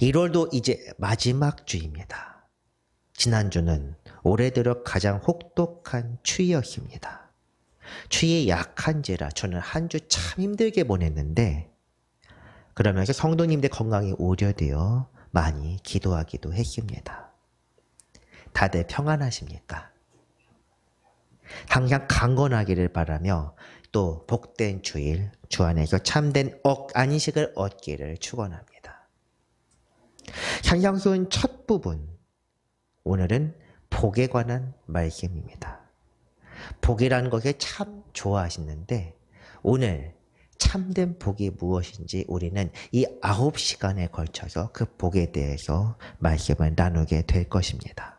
1월도 이제 마지막 주입니다. 지난주는 올해 들어 가장 혹독한 추위였습니다. 추위에 약한지라 저는 한 주 참 힘들게 보냈는데 그러면서 성도님들 건강이 우려되어 많이 기도하기도 했습니다. 다들 평안하십니까? 항상 강건하기를 바라며 또 복된 주일, 주 안에서 참된 안식을 얻기를 축원합니다. 산상수훈 첫 부분, 오늘은 복에 관한 말씀입니다. 복이라는 것을 참 좋아하시는데 오늘 참된 복이 무엇인지 우리는 이 9시간에 걸쳐서 그 복에 대해서 말씀을 나누게 될 것입니다.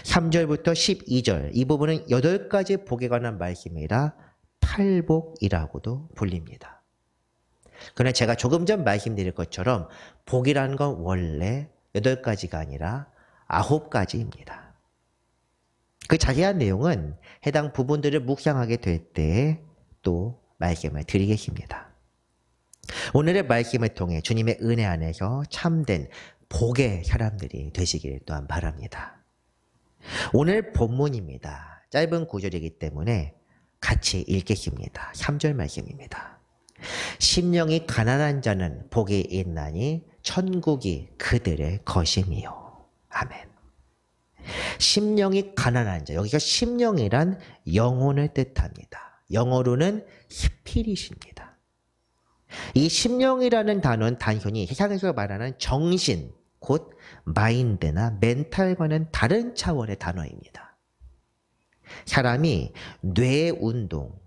3절부터 12절 이 부분은 8가지 복에 관한 말씀이라 팔복이라고도 불립니다. 그러나 제가 조금 전 말씀드린 것처럼 복이라는 건 원래 8가지가 아니라 9가지입니다. 그 자세한 내용은 해당 부분들을 묵상하게 될 때에 또 말씀을 드리겠습니다. 오늘의 말씀을 통해 주님의 은혜 안에서 참된 복의 사람들이 되시길 또한 바랍니다. 오늘 본문입니다. 짧은 구절이기 때문에 같이 읽겠습니다. 3절 말씀입니다. 심령이 가난한 자는 복이 있나니 천국이 그들의 것임이요. 아멘. 심령이 가난한 자, 여기서 심령이란 영혼을 뜻합니다. 영어로는 스피릿입니다. 이 심령이라는 단어는 단순히 세상에서 말하는 정신, 곧 마인드나 멘탈과는 다른 차원의 단어입니다. 사람이 뇌의 운동,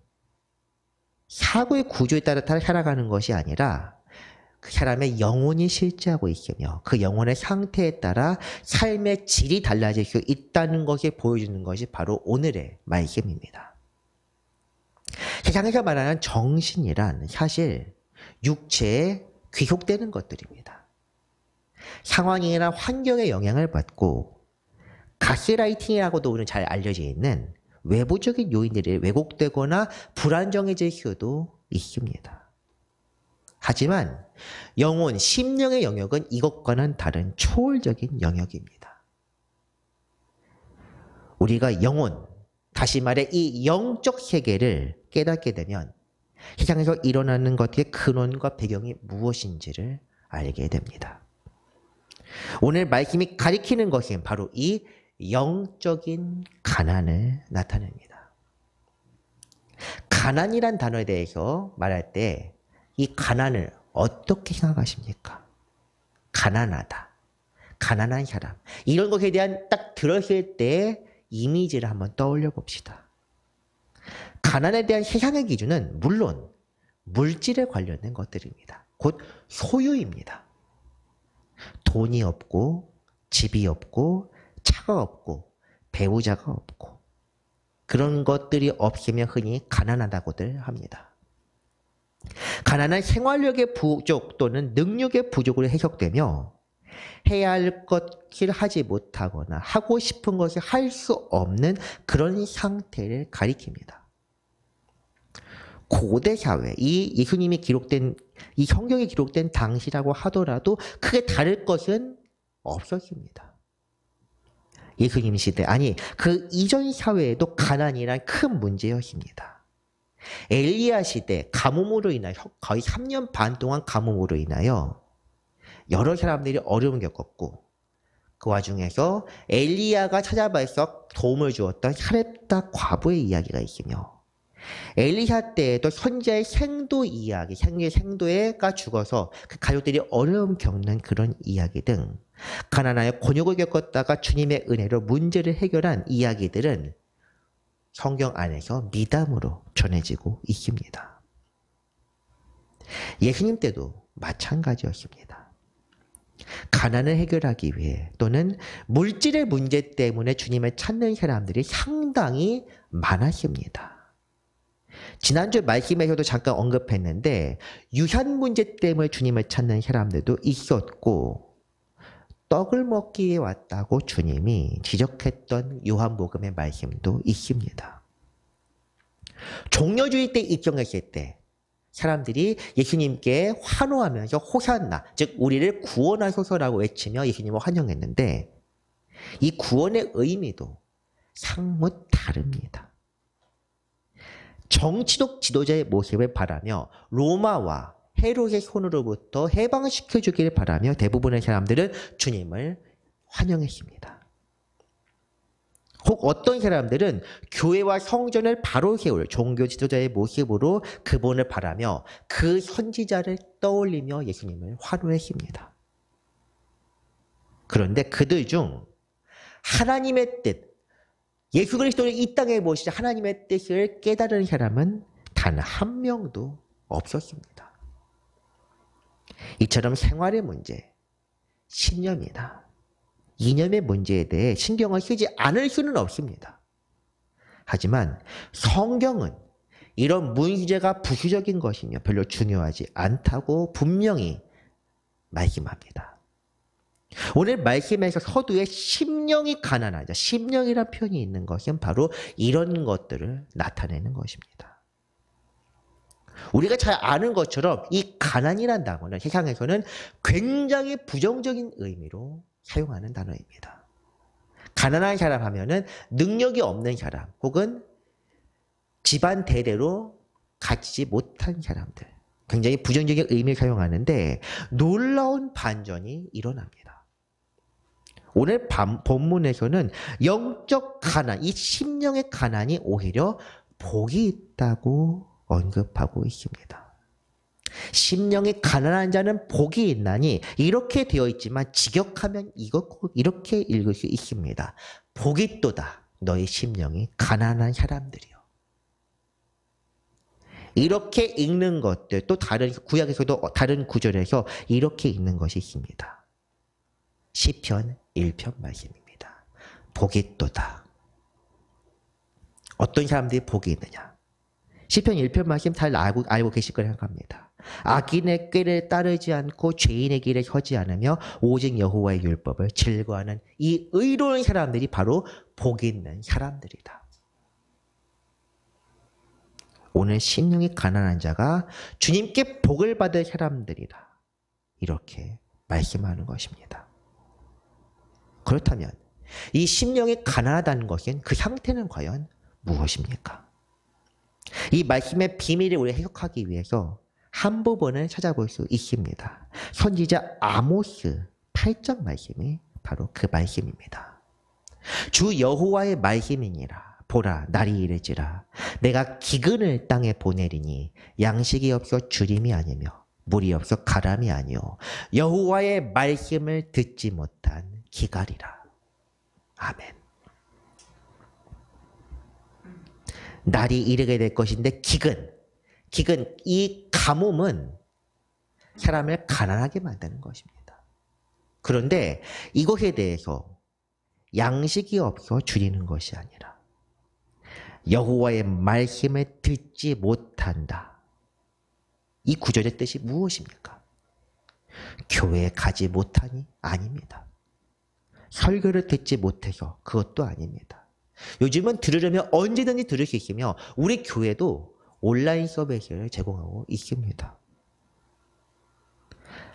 사고의 구조에 따라 살아가는 것이 아니라 그 사람의 영혼이 실제하고 있으며 그 영혼의 상태에 따라 삶의 질이 달라질 수 있다는 것을 보여주는 것이 바로 오늘의 말씀입니다. 세상에서 말하는 정신이란 사실 육체에 귀속되는 것들입니다. 상황이나 환경의 영향을 받고 가스라이팅이라고도 오늘 잘 알려져 있는 외부적인 요인들이 왜곡되거나 불안정해질 수도 있습니다. 하지만 영혼, 심령의 영역은 이것과는 다른 초월적인 영역입니다. 우리가 영혼, 다시 말해 이 영적 세계를 깨닫게 되면 세상에서 일어나는 것의 근원과 배경이 무엇인지를 알게 됩니다. 오늘 말씀이 가리키는 것은 바로 이 영적인 가난을 나타냅니다. 가난이란 단어에 대해서 말할 때 이 가난을 어떻게 생각하십니까? 가난하다, 가난한 사람, 이런 것에 대한 딱 들었을 때 이미지를 한번 떠올려 봅시다. 가난에 대한 세상의 기준은 물론 물질에 관련된 것들입니다. 곧 소유입니다. 돈이 없고 집이 없고 차가 없고 배우자가 없고 그런 것들이 없으면 흔히 가난하다고들 합니다. 가난은 생활력의 부족 또는 능력의 부족으로 해석되며 해야 할 것을 하지 못하거나 하고 싶은 것을 할 수 없는 그런 상태를 가리킵니다. 고대 사회, 이 예수님이 기록된, 이 성경에 기록된 당시라고 하더라도 크게 다를 것은 없었습니다. 예수님 시대, 아니 그 이전 사회에도 가난이란 큰 문제였습니다. 엘리야 시대 가뭄으로 인하여 거의 3년 반 동안 가뭄으로 인하여 여러 사람들이 어려움을 겪었고 그 와중에서 엘리야가 찾아봐서 도움을 주었던 사렙다 과부의 이야기가 있으며 엘리야 때에도 선지자의 생도 이야기, 생도가 죽어서 그 가족들이 어려움 겪는 그런 이야기 등 가난하여 곤욕을 겪었다가 주님의 은혜로 문제를 해결한 이야기들은 성경 안에서 미담으로 전해지고 있습니다. 예수님 때도 마찬가지였습니다. 가난을 해결하기 위해 또는 물질의 문제 때문에 주님을 찾는 사람들이 상당히 많았습니다. 지난주 말씀에서도 잠깐 언급했는데 유산 문제 때문에 주님을 찾는 사람들도 있었고 떡을 먹기 위해 왔다고 주님이 지적했던 요한복음의 말씀도 있습니다. 종려주의 때 입성했을 때 사람들이 예수님께 환호하면서 호산나, 즉 우리를 구원하소서라고 외치며 예수님을 환영했는데 이 구원의 의미도 상뭇 다릅니다. 정치적 지도자의 모습을 바라며 로마와 헤롯의 손으로부터 해방시켜주기를 바라며 대부분의 사람들은 주님을 환영했습니다. 혹 어떤 사람들은 교회와 성전을 바로 세울 종교 지도자의 모습으로 그분을 바라며 그 선지자를 떠올리며 예수님을 환호했습니다. 그런데 그들 중 하나님의 뜻, 예수 그리스도를 이 땅에 모시자 하나님의 뜻을 깨달은 사람은 단 한 명도 없었습니다. 이처럼 생활의 문제, 신념이나 이념의 문제에 대해 신경을 쓰지 않을 수는 없습니다. 하지만 성경은 이런 문제가 부수적인 것이며 별로 중요하지 않다고 분명히 말씀합니다. 오늘 말씀에서 서두에 심령이 가난한 자, 심령이라는 표현이 있는 것은 바로 이런 것들을 나타내는 것입니다. 우리가 잘 아는 것처럼 이 가난이라는 단어는 세상에서는 굉장히 부정적인 의미로 사용하는 단어입니다. 가난한 사람 하면은 능력이 없는 사람 혹은 집안 대대로 갖지 못한 사람들, 굉장히 부정적인 의미를 사용하는데 놀라운 반전이 일어납니다. 오늘 본문에서는 영적 가난, 이 심령의 가난이 오히려 복이 있다고 언급하고 있습니다. 심령이 가난한 자는 복이 있나니 이렇게 되어 있지만 직역하면 이렇게 읽을 수 있습니다. 복이 있도다 너희 심령이 가난한 사람들이요. 이렇게 읽는 것들 또 다른 구약에서도 다른 구절에서 이렇게 읽는 것이 있습니다. 시편 1편 말씀입니다. 복이 있도다. 어떤 사람들이 복이 있느냐? 시편 1편 말씀 잘 알고 계실 거라 생각합니다. 악인의 꾀를 따르지 않고 죄인의 길에 서지 않으며 오직 여호와의 율법을 즐거워하는 이 의로운 사람들이 바로 복 있는 사람들이다. 오늘 심령이 가난한 자가 주님께 복을 받을 사람들이다. 이렇게 말씀하는 것입니다. 그렇다면 이 심령이 가난하다는 것은 그 상태는 과연 무엇입니까? 이 말씀의 비밀을 우리 해석하기 위해서 한 부분을 찾아볼 수 있습니다. 선지자 아모스 8장 말씀이 바로 그 말씀입니다. 주 여호와의 말씀이니라. 보라 날이 이르지라. 내가 기근을 땅에 보내리니 양식이 없어 주림이 아니며 물이 없어 가람이 아니요 여호와의 말씀을 듣지 못한 기갈이라. 아멘. 날이 이르게 될 것인데 기근, 이 가뭄은 사람을 가난하게 만드는 것입니다. 그런데 이것에 대해서 양식이 없어 줄이는 것이 아니라 여호와의 말씀을 듣지 못한다. 이 구절의 뜻이 무엇입니까? 교회에 가지 못하니? 아닙니다. 설교를 듣지 못해서 그것도 아닙니다. 요즘은 들으려면 언제든지 들을 수 있으며 우리 교회도 온라인 서비스를 제공하고 있습니다.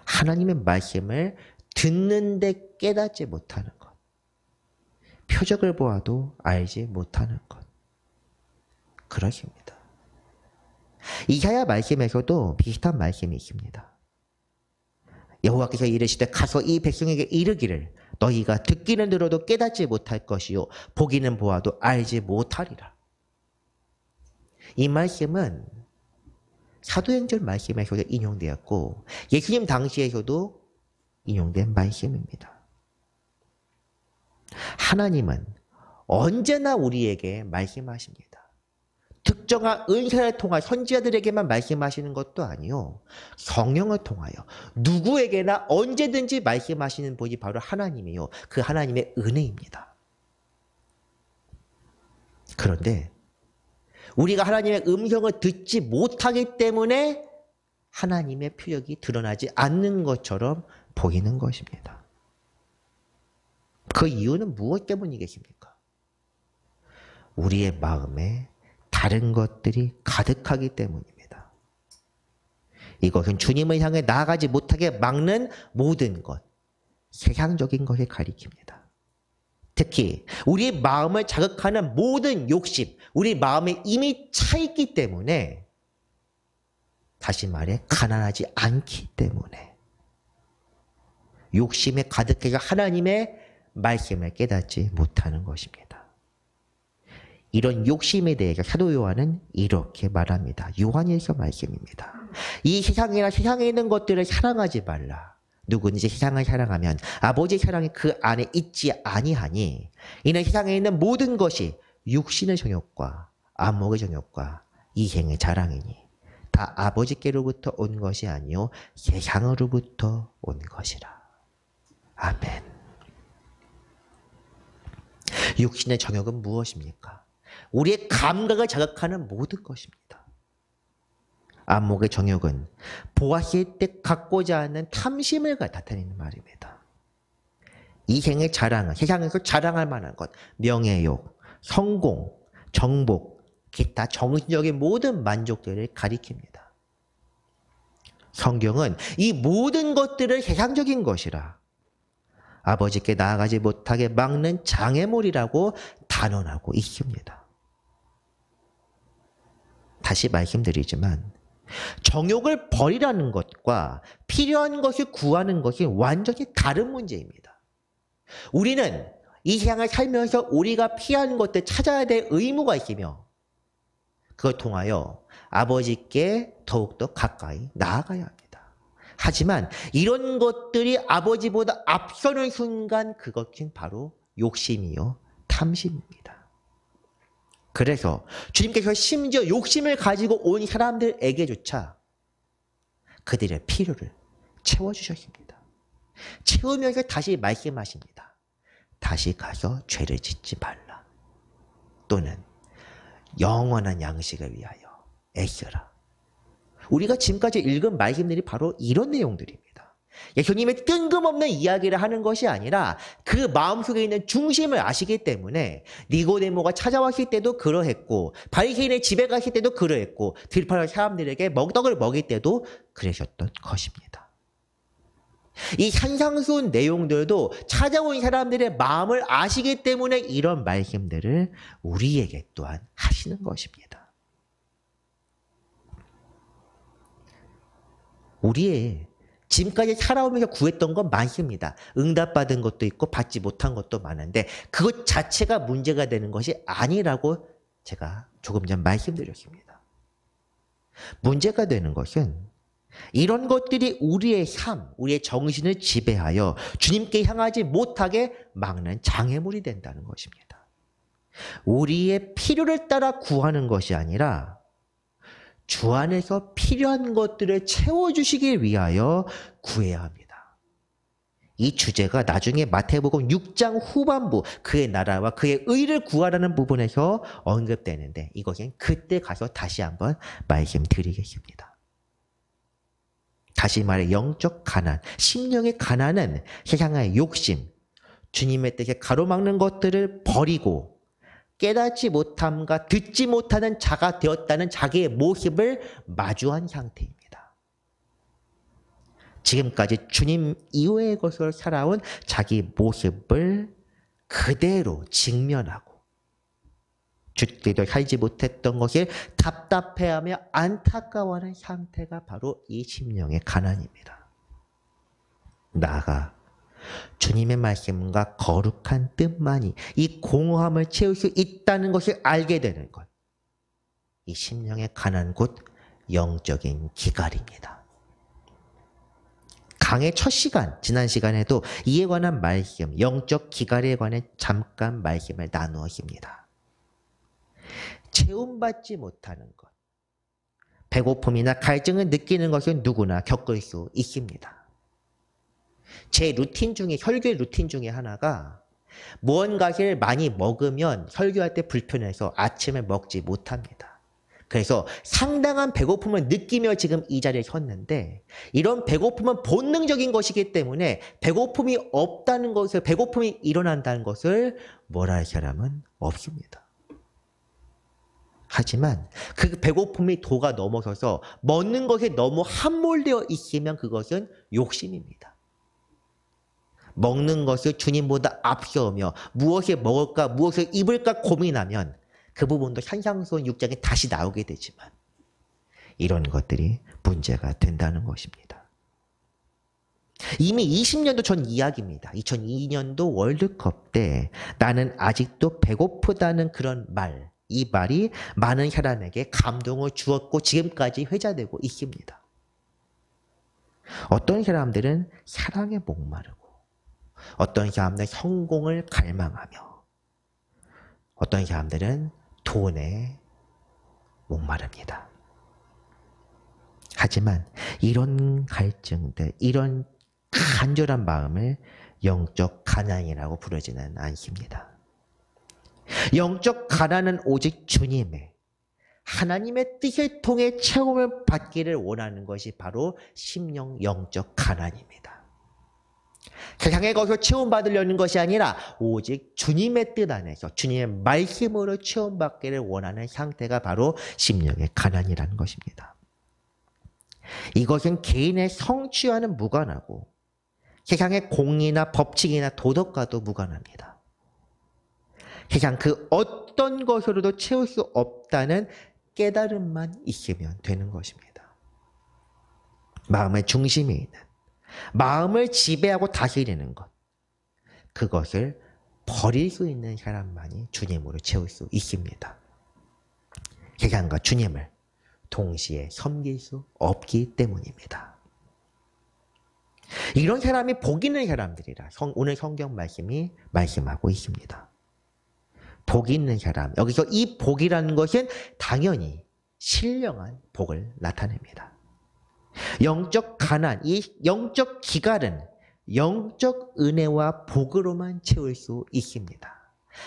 하나님의 말씀을 듣는데 깨닫지 못하는 것. 표적을 보아도 알지 못하는 것. 그렇습니다. 이사야 말씀에서도 비슷한 말씀이 있습니다. 여호와께서 이르시되 가서 이 백성에게 이르기를 너희가 듣기는 들어도 깨닫지 못할 것이요 보기는 보아도 알지 못하리라. 이 말씀은 사도행전 말씀에서도 인용되었고 예수님 당시에서도 인용된 말씀입니다. 하나님은 언제나 우리에게 말씀하십니다. 특정한 은사를 통하여 선지자들에게만 말씀하시는 것도 아니요. 성령을 통하여 누구에게나 언제든지 말씀하시는 분이 바로 하나님이요. 그 하나님의 은혜입니다. 그런데 우리가 하나님의 음성을 듣지 못하기 때문에 하나님의 표적이 드러나지 않는 것처럼 보이는 것입니다. 그 이유는 무엇 때문이겠습니까? 우리의 마음에 다른 것들이 가득하기 때문입니다. 이것은 주님을 향해 나아가지 못하게 막는 모든 것, 세상적인 것을 가리킵니다. 특히 우리 마음을 자극하는 모든 욕심, 우리 마음에 이미 차 있기 때문에, 다시 말해 가난하지 않기 때문에 욕심에 가득해서 하나님의 말씀을 깨닫지 못하는 것입니다. 이런 욕심에 대해서 사도 요한은 이렇게 말합니다. 요한일서 말씀입니다. 이 세상이나 세상에 있는 것들을 사랑하지 말라. 누구든지 세상을 사랑하면 아버지의 사랑이 그 안에 있지 아니하니 이는 세상에 있는 모든 것이 육신의 정욕과 안목의 정욕과 이생의 자랑이니 다 아버지께로부터 온 것이 아니요 세상으로부터 온 것이라. 아멘. 육신의 정욕은 무엇입니까? 우리의 감각을 자극하는 모든 것입니다. 안목의 정욕은 보았을 때 갖고자 하는 탐심을 나타내는 말입니다. 이생의 자랑은 세상에서 자랑할 만한 것, 명예욕, 성공, 정복, 기타 정신적인 모든 만족들을 가리킵니다. 성경은 이 모든 것들을 세상적인 것이라 아버지께 나아가지 못하게 막는 장애물이라고 단언하고 있습니다. 다시 말씀드리지만 정욕을 버리라는 것과 필요한 것을 구하는 것이 완전히 다른 문제입니다. 우리는 이 세상을 살면서 우리가 필요한 것들 찾아야 될 의무가 있으며 그걸 통하여 아버지께 더욱더 가까이 나아가야 합니다. 하지만 이런 것들이 아버지보다 앞서는 순간 그것은 바로 욕심이요 탐심입니다. 그래서 주님께서 심지어 욕심을 가지고 온 사람들에게조차 그들의 필요를 채워주셨습니다. 채우면서 다시 말씀하십니다. 다시 가서 죄를 짓지 말라. 또는 영원한 양식을 위하여 애써라. 우리가 지금까지 읽은 말씀들이 바로 이런 내용들입니다. 예수님의 뜬금없는 이야기를 하는 것이 아니라 그 마음속에 있는 중심을 아시기 때문에 니고데모가 찾아왔을 때도 그러했고 바리새인의 집에 갔을 때도 그러했고 들판의 사람들에게 먹떡을 먹일 때도 그러셨던 것입니다. 이 산상수훈 내용들도 찾아온 사람들의 마음을 아시기 때문에 이런 말씀들을 우리에게 또한 하시는 것입니다. 우리의 지금까지 살아오면서 구했던 건 많습니다. 응답받은 것도 있고 받지 못한 것도 많은데 그것 자체가 문제가 되는 것이 아니라고 제가 조금 전 말씀드렸습니다. 문제가 되는 것은 이런 것들이 우리의 삶, 우리의 정신을 지배하여 주님께 향하지 못하게 막는 장애물이 된다는 것입니다. 우리의 필요를 따라 구하는 것이 아니라 주 안에서 필요한 것들을 채워주시기 위하여 구해야 합니다. 이 주제가 나중에 마태복음 6장 후반부 그의 나라와 그의 의를 구하라는 부분에서 언급되는데 이것은 그때 가서 다시 한번 말씀드리겠습니다. 다시 말해 영적 가난, 심령의 가난은 세상의 욕심, 주님의 뜻에 가로막는 것들을 버리고 깨닫지 못함과 듣지 못하는 자가 되었다는 자기의 모습을 마주한 상태입니다. 지금까지 주님 이외의 것으로 살아온 자기 모습을 그대로 직면하고 주께도 살지 못했던 것을 답답해하며 안타까워하는 상태가 바로 이 심령의 가난입니다. 나아가 주님의 말씀과 거룩한 뜻만이 이 공허함을 채울 수 있다는 것을 알게 되는 것. 이 심령의 가난 곧 영적인 기갈입니다. 강의 첫 시간, 지난 시간에도 이에 관한 말씀, 영적 기갈에 관해 잠깐 말씀을 나누었습니다. 채움받지 못하는 것, 배고픔이나 갈증을 느끼는 것은 누구나 겪을 수 있습니다. 제 루틴 중에, 설교 루틴 중에 하나가 무언가를 많이 먹으면 설교할 때 불편해서 아침을 먹지 못합니다. 그래서 상당한 배고픔을 느끼며 지금 이 자리에 섰는데 이런 배고픔은 본능적인 것이기 때문에 배고픔이 없다는 것을, 배고픔이 일어난다는 것을 뭐라 할 사람은 없습니다. 하지만 그 배고픔이 도가 넘어서서 먹는 것에 너무 함몰되어 있으면 그것은 욕심입니다. 먹는 것을 주님보다 앞서며 무엇을 먹을까 무엇을 입을까 고민하면 그 부분도 산상수훈 6장에 다시 나오게 되지만 이런 것들이 문제가 된다는 것입니다. 이미 20년도 전 이야기입니다. 2002년도 월드컵 때 나는 아직도 배고프다는 그런 말, 이 말이 많은 사람에게 감동을 주었고 지금까지 회자되고 있습니다. 어떤 사람들은 사랑에 목마르고 어떤 사람들은 성공을 갈망하며 어떤 사람들은 돈에 목마릅니다. 하지만 이런 갈증들, 이런 간절한 마음을 영적 가난이라고 부르지는 않습니다. 영적 가난은 오직 주님의 하나님의 뜻을 통해 체험을 받기를 원하는 것이 바로 심령 영적 가난입니다. 세상의 것을 체험받으려는 것이 아니라 오직 주님의 뜻 안에서 주님의 말씀으로 체험받기를 원하는 상태가 바로 심령의 가난이라는 것입니다. 이것은 개인의 성취와는 무관하고 세상의 공의나 법칙이나 도덕과도 무관합니다. 세상 그 어떤 것으로도 채울 수 없다는 깨달음만 있으면 되는 것입니다. 마음의 중심에 있는, 마음을 지배하고 다스리는 것, 그것을 버릴 수 있는 사람만이 주님으로 채울 수 있습니다. 세상과 주님을 동시에 섬길 수 없기 때문입니다. 이런 사람이 복 있는 사람들이라 오늘 성경 말씀이 말씀하고 있습니다. 복 있는 사람, 여기서 이 복이라는 것은 당연히 신령한 복을 나타냅니다. 영적 가난, 이 영적 기갈은 영적 은혜와 복으로만 채울 수 있습니다.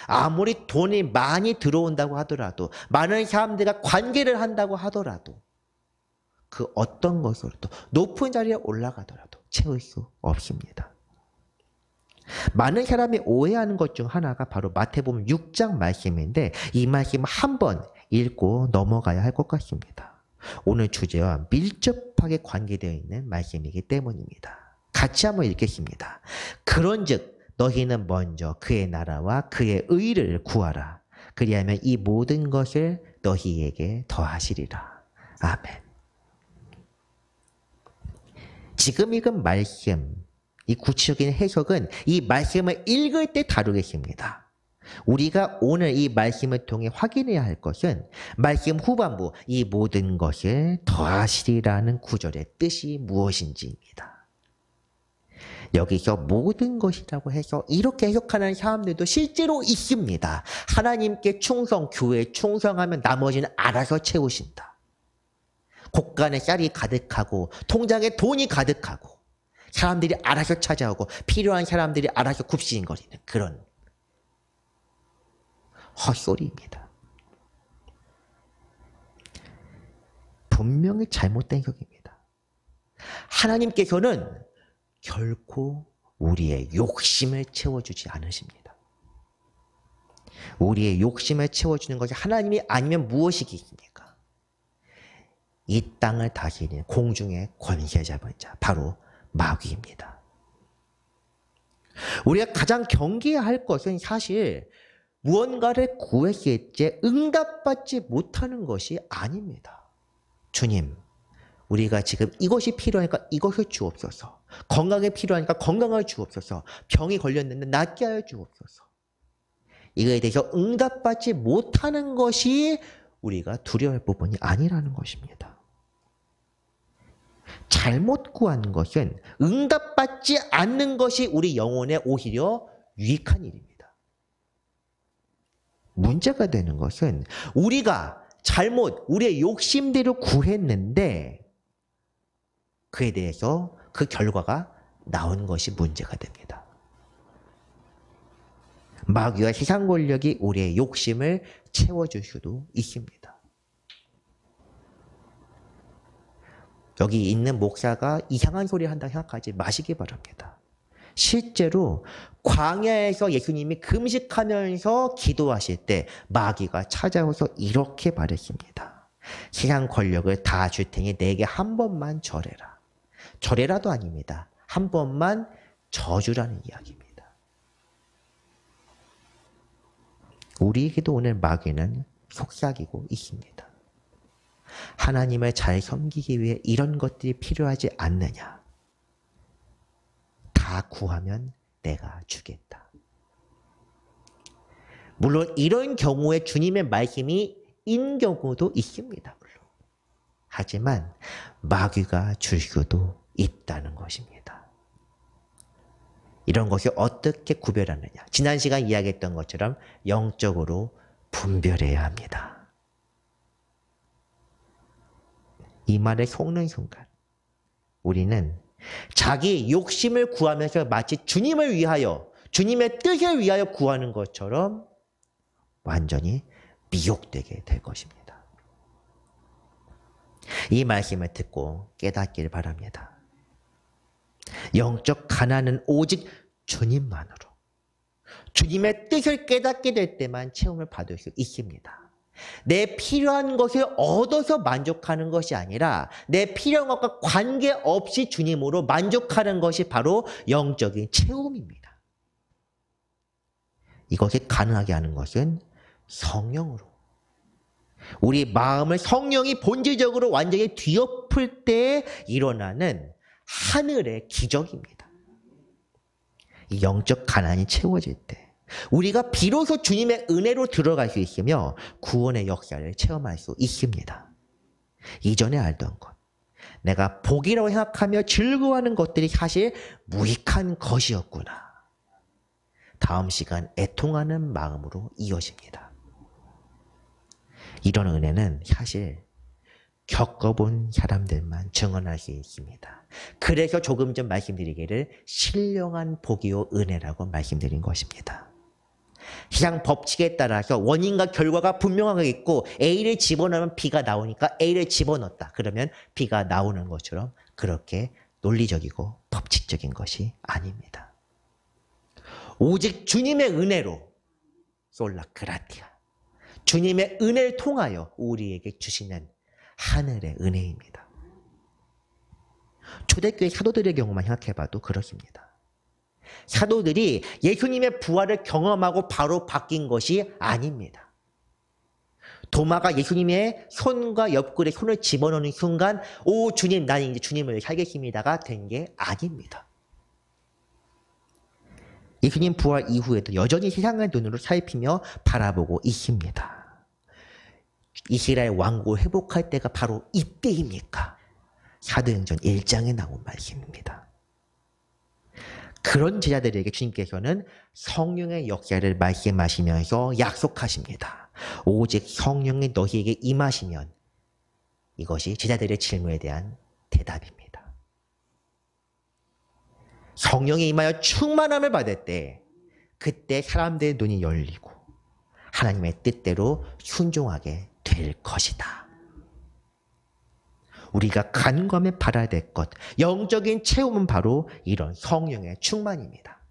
아무리 돈이 많이 들어온다고 하더라도, 많은 사람들과 관계를 한다고 하더라도, 그 어떤 것으로도 높은 자리에 올라가더라도 채울 수 없습니다. 많은 사람이 오해하는 것 중 하나가 바로 마태복음 6장 말씀인데 이 말씀 한번 읽고 넘어가야 할 것 같습니다. 오늘 주제와 밀접하게 관계되어 있는 말씀이기 때문입니다. 같이 한번 읽겠습니다. 그런즉 너희는 먼저 그의 나라와 그의 의를 구하라. 그리하면 이 모든 것을 너희에게 더하시리라. 아멘. 지금 읽은 말씀, 이 구체적인 해석은 이 말씀을 읽을 때 다루겠습니다. 우리가 오늘 이 말씀을 통해 확인해야 할 것은 말씀 후반부 이 모든 것을 더하시리라는 구절의 뜻이 무엇인지입니다. 여기서 모든 것이라고 해서 이렇게 해석하는 사람들도 실제로 있습니다. 하나님께 충성, 교회에 충성하면 나머지는 알아서 채우신다. 곳간에 쌀이 가득하고 통장에 돈이 가득하고 사람들이 알아서 찾아오고 필요한 사람들이 알아서 굽신거리는 그런 헛소리입니다. 분명히 잘못된 해석입니다. 하나님께서는 결코 우리의 욕심을 채워주지 않으십니다. 우리의 욕심을 채워주는 것이 하나님이 아니면 무엇이겠습니까? 이 땅을 다스리는 공중의 권세 잡은 자, 바로 마귀입니다. 우리가 가장 경계해야 할 것은 사실 무언가를 구했을 때 응답받지 못하는 것이 아닙니다. 주님, 우리가 지금 이것이 필요하니까 이것을 주옵소서. 건강이 필요하니까 건강을 주옵소서. 병이 걸렸는데 낫게 하여 주옵소서. 이거에 대해서 응답받지 못하는 것이 우리가 두려워할 부분이 아니라는 것입니다. 잘못 구하는 것은 응답받지 않는 것이 우리 영혼에 오히려 유익한 일입니다. 문제가 되는 것은 우리가 잘못 우리의 욕심대로 구했는데 그에 대해서 그 결과가 나온 것이 문제가 됩니다. 마귀와 세상 권력이 우리의 욕심을 채워줄 수도 있습니다. 여기 있는 목사가 이상한 소리 한다 생각하지 마시기 바랍니다. 실제로 광야에서 예수님이 금식하면서 기도하실 때 마귀가 찾아오서 이렇게 말했습니다. 세상 권력을 다 줄 테니 내게 한 번만 절해라. 절해라도 아닙니다. 한 번만 저주라는 이야기입니다. 우리에게도 오늘 마귀는 속삭이고 있습니다. 하나님을 잘 섬기기 위해 이런 것들이 필요하지 않느냐. 다 구하면 내가 주겠다. 물론 이런 경우에 주님의 말씀이 인 경우도 있습니다. 물론. 하지만 마귀가 줄 수도 있다는 것입니다. 이런 것을 어떻게 구별하느냐. 지난 시간 이야기했던 것처럼 영적으로 분별해야 합니다. 이 말에 속는 순간 우리는 자기 욕심을 구하면서 마치 주님을 위하여, 주님의 뜻을 위하여 구하는 것처럼 완전히 미혹되게 될 것입니다. 이 말씀을 듣고 깨닫기를 바랍니다. 영적 가난은 오직 주님만으로, 주님의 뜻을 깨닫게 될 때만 체험을 받을 수 있습니다. 내 필요한 것을 얻어서 만족하는 것이 아니라 내 필요한 것과 관계없이 주님으로 만족하는 것이 바로 영적인 체험입니다. 이것이 가능하게 하는 것은 성령으로, 우리 마음을 성령이 본질적으로 완전히 뒤엎을 때 일어나는 하늘의 기적입니다. 이 영적 가난이 채워질 때 우리가 비로소 주님의 은혜로 들어갈 수 있으며 구원의 역사를 체험할 수 있습니다. 이전에 알던 것, 내가 복이라고 생각하며 즐거워하는 것들이 사실 무익한 것이었구나. 다음 시간 애통하는 마음으로 이어집니다. 이런 은혜는 사실 겪어본 사람들만 증언할 수 있습니다. 그래서 조금 전 말씀드리기를 신령한 복이요 은혜라고 말씀드린 것입니다. 세상 법칙에 따라서 원인과 결과가 분명하게 있고 A를 집어넣으면 B가 나오니까 A를 집어넣었다. 그러면 B가 나오는 것처럼 그렇게 논리적이고 법칙적인 것이 아닙니다. 오직 주님의 은혜로 솔라 그라티아, 주님의 은혜를 통하여 우리에게 주시는 하늘의 은혜입니다. 초대교회 사도들의 경우만 생각해봐도 그렇습니다. 사도들이 예수님의 부활을 경험하고 바로 바뀐 것이 아닙니다. 도마가 예수님의 손과 옆구리에 손을 집어넣는 순간 오 주님 나는 이제 주님을 살겠습니다가 된 게 아닙니다. 예수님 부활 이후에도 여전히 세상의 눈으로 살피며 바라보고 있습니다. 이스라엘 왕국을 회복할 때가 바로 이때입니까? 사도행전 1장에 나온 말씀입니다. 그런 제자들에게 주님께서는 성령의 역사를 말씀하시면서 약속하십니다. 오직 성령이 너희에게 임하시면 이것이 제자들의 질문에 대한 대답입니다. 성령이 임하여 충만함을 받을 때 그때 사람들의 눈이 열리고 하나님의 뜻대로 순종하게 될 것이다. 우리가 간과하며 바라야 될 것, 영적인 체험은 바로 이런 성령의 충만입니다.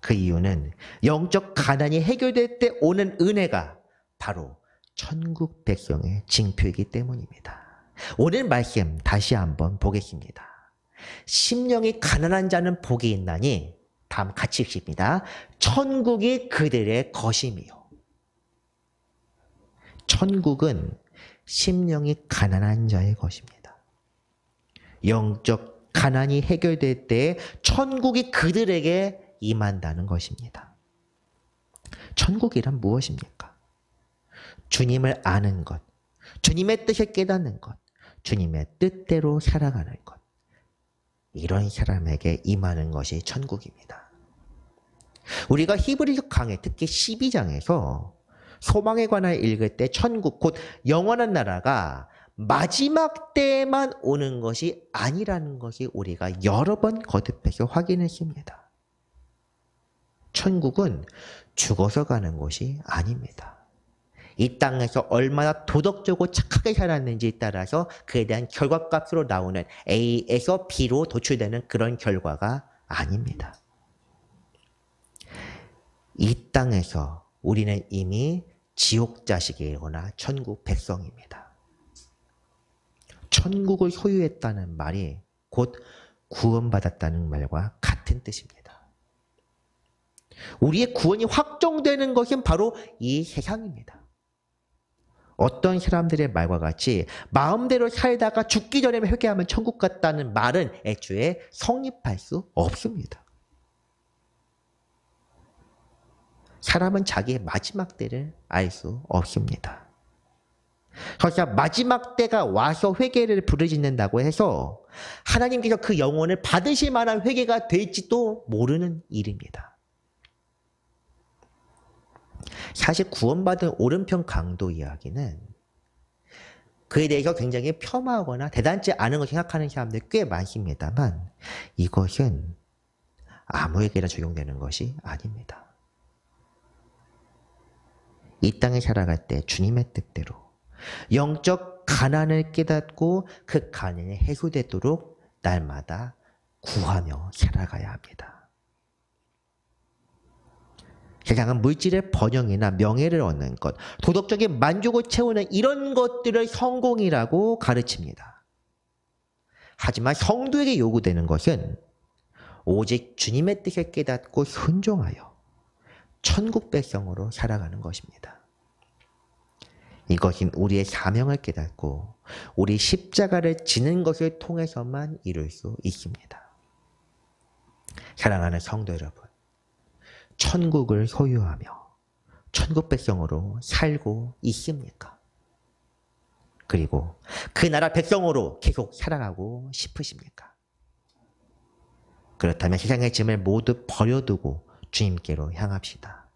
그 이유는 영적 가난이 해결될 때 오는 은혜가 바로 천국 백성의 징표이기 때문입니다. 오늘 말씀 다시 한번 보겠습니다. 심령이 가난한 자는 복이 있나니 다음 같이 읽습니다. 천국이 그들의 것이며. 천국은 심령이 가난한 자의 것입니다. 영적 가난이 해결될 때 천국이 그들에게 임한다는 것입니다. 천국이란 무엇입니까? 주님을 아는 것, 주님의 뜻을 깨닫는 것, 주님의 뜻대로 살아가는 것. 이런 사람에게 임하는 것이 천국입니다. 우리가 히브리서 강해, 특히 12장에서 소망에 관하여 읽을 때 천국, 곧 영원한 나라가 마지막 때에만 오는 것이 아니라는 것이 우리가 여러 번 거듭해서 확인했습니다. 천국은 죽어서 가는 곳이 아닙니다. 이 땅에서 얼마나 도덕적으로 착하게 살았는지에 따라서 그에 대한 결과값으로 나오는 A에서 B로 도출되는 그런 결과가 아닙니다. 이 땅에서 우리는 이미 지옥 자식이거나 천국 백성입니다. 천국을 소유했다는 말이 곧 구원받았다는 말과 같은 뜻입니다. 우리의 구원이 확정되는 것은 바로 이 세상입니다. 어떤 사람들의 말과 같이 마음대로 살다가 죽기 전에 회개하면 천국 갔다는 말은 애초에 성립할 수 없습니다. 사람은 자기의 마지막 때를 알 수 없습니다. 그러니까 마지막 때가 와서 회개를 부르짖는다고 해서 하나님께서 그 영혼을 받으실 만한 회개가 될지도 모르는 일입니다. 사실 구원받은 오른편 강도 이야기는 그에 대해서 굉장히 폄하하거나 대단치 않은 걸 생각하는 사람들이 꽤 많습니다만 이것은 아무에게나 적용되는 것이 아닙니다. 이 땅에 살아갈 때 주님의 뜻대로 영적 가난을 깨닫고 그 가난이 해소되도록 날마다 구하며 살아가야 합니다. 세상은 물질의 번영이나 명예를 얻는 것, 도덕적인 만족을 채우는 이런 것들을 성공이라고 가르칩니다. 하지만 성도에게 요구되는 것은 오직 주님의 뜻을 깨닫고 순종하여 천국 백성으로 살아가는 것입니다. 이것은 우리의 사명을 깨닫고 우리 십자가를 지는 것을 통해서만 이룰 수 있습니다. 사랑하는 성도 여러분, 천국을 소유하며 천국 백성으로 살고 있습니까? 그리고 그 나라 백성으로 계속 살아가고 싶으십니까? 그렇다면 세상의 짐을 모두 버려두고 주님께로 향합시다.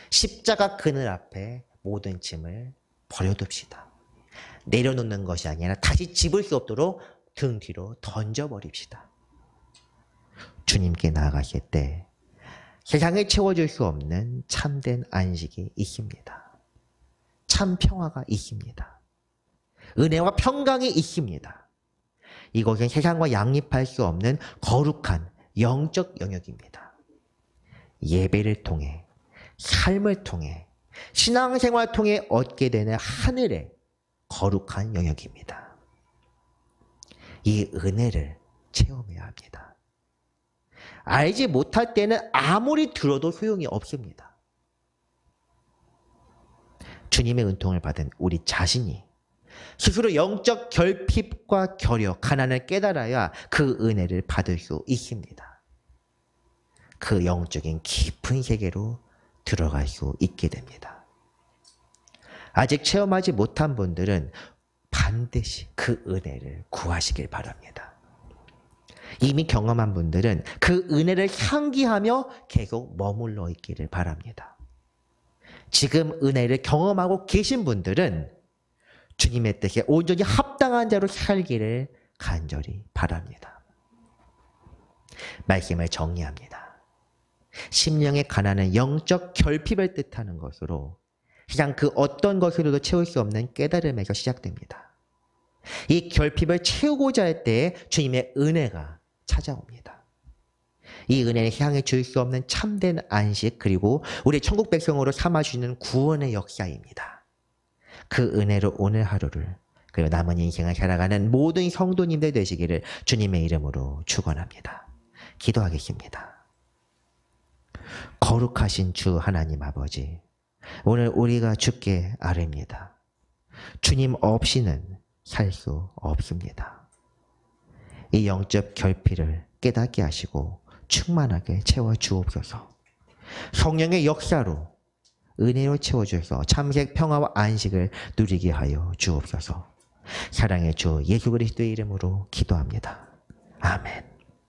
십자가 그늘 앞에 모든 짐을 버려둡시다. 내려놓는 것이 아니라 다시 집을 수 없도록 등 뒤로 던져버립시다. 주님께 나아가실 때 세상에 채워줄 수 없는 참된 안식이 있습니다. 참 평화가 있습니다. 은혜와 평강이 있습니다. 이것은 세상과 양립할 수 없는 거룩한 영적 영역입니다. 예배를 통해, 삶을 통해, 신앙생활을 통해 얻게 되는 하늘의 거룩한 영역입니다. 이 은혜를 체험해야 합니다. 알지 못할 때는 아무리 들어도 소용이 없습니다. 주님의 은총을 받은 우리 자신이 스스로 영적 결핍과 결여, 가난을 깨달아야 그 은혜를 받을 수 있습니다. 그 영적인 깊은 세계로 들어갈 수 있게 됩니다. 아직 체험하지 못한 분들은 반드시 그 은혜를 구하시길 바랍니다. 이미 경험한 분들은 그 은혜를 향기하며 계속 머물러 있기를 바랍니다. 지금 은혜를 경험하고 계신 분들은 주님의 뜻에 온전히 합당한 자로 살기를 간절히 바랍니다. 말씀을 정리합니다. 심령의 가난은 영적 결핍을 뜻하는 것으로 세상 그 어떤 것으로도 채울 수 없는 깨달음에서 시작됩니다. 이 결핍을 채우고자 할 때 주님의 은혜가 찾아옵니다. 이 은혜는 향해 줄 수 없는 참된 안식 그리고 우리 천국 백성으로 삼아주는 구원의 역사입니다. 그 은혜로 오늘 하루를 그리고 남은 인생을 살아가는 모든 성도님들 되시기를 주님의 이름으로 축원합니다. 기도하겠습니다. 거룩하신 주 하나님 아버지, 오늘 우리가 주께 아뢰입니다. 주님 없이는 살 수 없습니다. 이 영적 결핍을 깨닫게 하시고 충만하게 채워주옵소서. 성령의 역사로 은혜로 채워주셔서 참색 평화와 안식을 누리게 하여 주옵소서. 사랑의 주 예수 그리스도의 이름으로 기도합니다. 아멘.